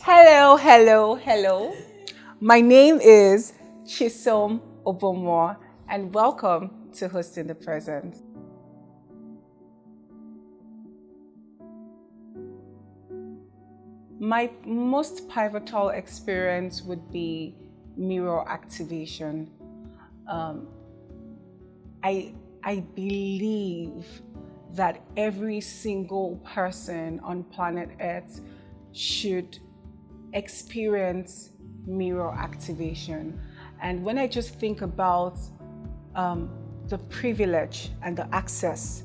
Hello, hello, hello. My name is Chisom and welcome to Host in the Present. My most pivotal experience would be mirror activation. Um, I I believe that every single person on planet Earth should experience mirror activation. And when I just think about um, the privilege and the access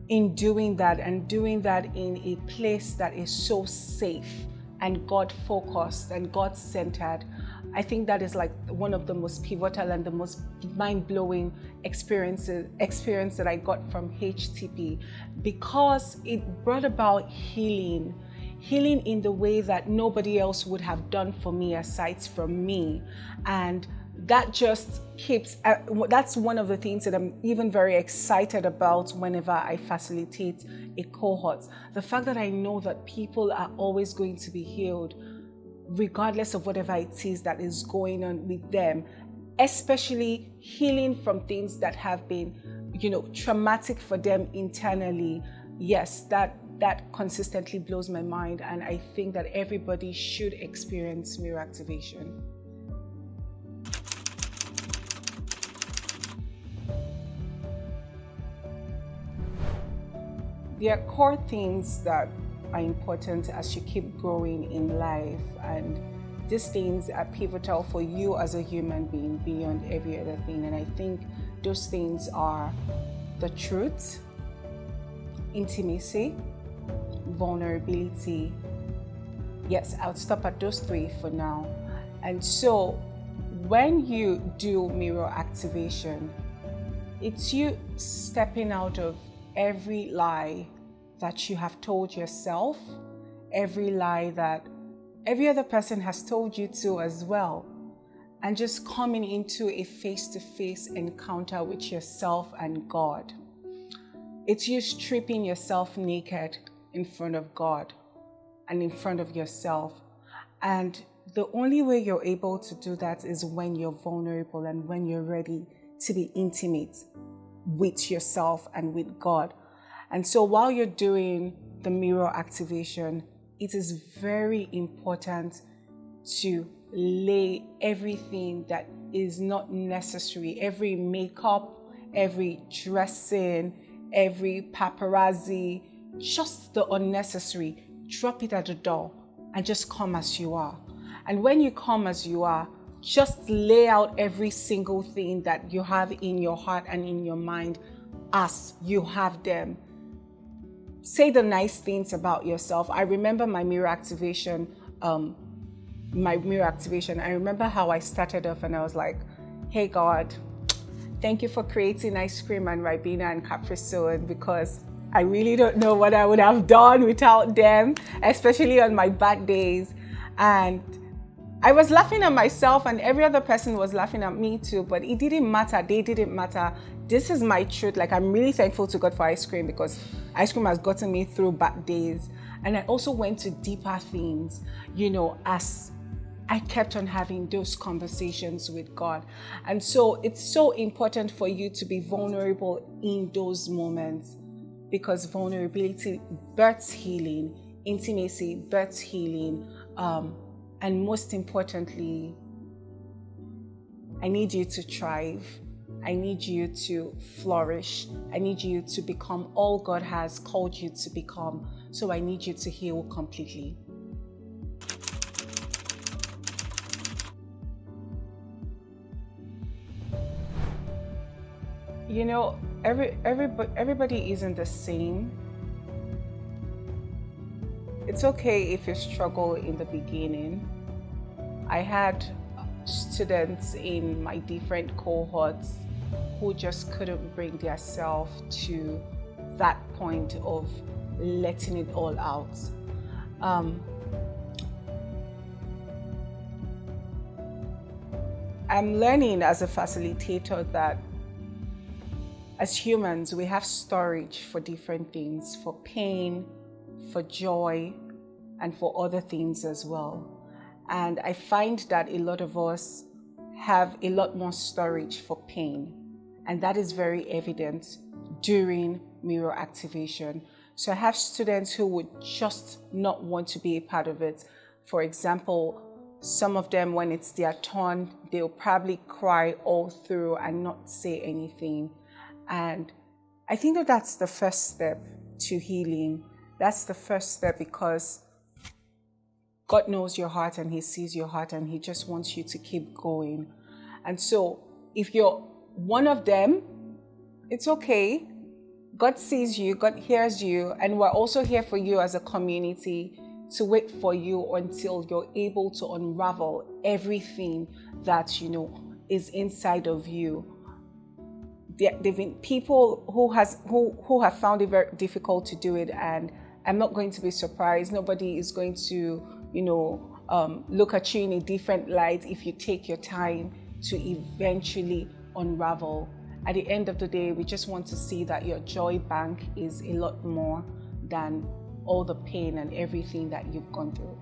in doing that and doing that in a place that is so safe and God focused and God centered, I think that is like one of the most pivotal and the most mind-blowing experience that I got from HTP, because it brought about healing in the way that nobody else would have done for me aside from me. And that just keeps, that's one of the things that I'm even very excited about whenever I facilitate a cohort. The fact that I know that people are always going to be healed regardless of whatever it is that is going on with them, especially healing from things that have been, traumatic for them internally. Yes, that consistently blows my mind, and I think that everybody should experience mirror activation. There are core things that are important as you keep growing in life, and these things are pivotal for you as a human being beyond every other thing. And I think those things are the truth, intimacy, vulnerability. Yes, I'll stop at those three for now. And so when you do mirror activation, it's you stepping out of every lie that you have told yourself, every lie that every other person has told you to as well, and just coming into a face-to-face encounter with yourself and God. It's you stripping yourself naked in front of God and in front of yourself. And the only way you're able to do that is when you're vulnerable and when you're ready to be intimate with yourself and with God. And so while you're doing the mirror activation, it is very important to lay everything that is not necessary, every makeup, every dressing, every paparazzi, just the unnecessary, drop it at the door and just come as you are. And when you come as you are, just lay out every single thing that you have in your heart and in your mind as you have them. Say the nice things about yourself. I remember my mirror activation. I remember how I started off and I was like, hey God, thank you for creating ice cream and Ribena and Capri Sun, because I really don't know what I would have done without them, especially on my bad days. And I was laughing at myself and every other person was laughing at me too, but it didn't matter. They didn't matter. This is my truth. Like, I'm really thankful to God for ice cream, because ice cream has gotten me through bad days. And I also went to deeper things, as I kept on having those conversations with God. And so it's so important for you to be vulnerable in those moments, because vulnerability births healing, intimacy births healing, and most importantly, I need you to thrive. I need you to flourish. I need you to become all God has called you to become. So I need you to heal completely. Everybody isn't the same. It's okay if you struggle in the beginning. I had students in my different cohorts who just couldn't bring their self to that point of letting it all out. I'm learning as a facilitator that as humans, we have storage for different things, for pain, for joy, and for other things as well. And I find that a lot of us have a lot more storage for pain. And that is very evident during mirror activation. So I have students who would just not want to be a part of it. For example, some of them, when it's their turn, they'll probably cry all through and not say anything. And I think that that's the first step to healing. That's the first step, because God knows your heart and He sees your heart and He just wants you to keep going. And so if you're one of them, it's okay. God sees you, God hears you, and we're also here for you as a community to wait for you until you're able to unravel everything that, is inside of you. There've been people who have found it very difficult to do it, and I'm not going to be surprised. Nobody is going to, look at you in a different light if you take your time to eventually unravel. At the end of the day, we just want to see that your joy bank is a lot more than all the pain and everything that you've gone through.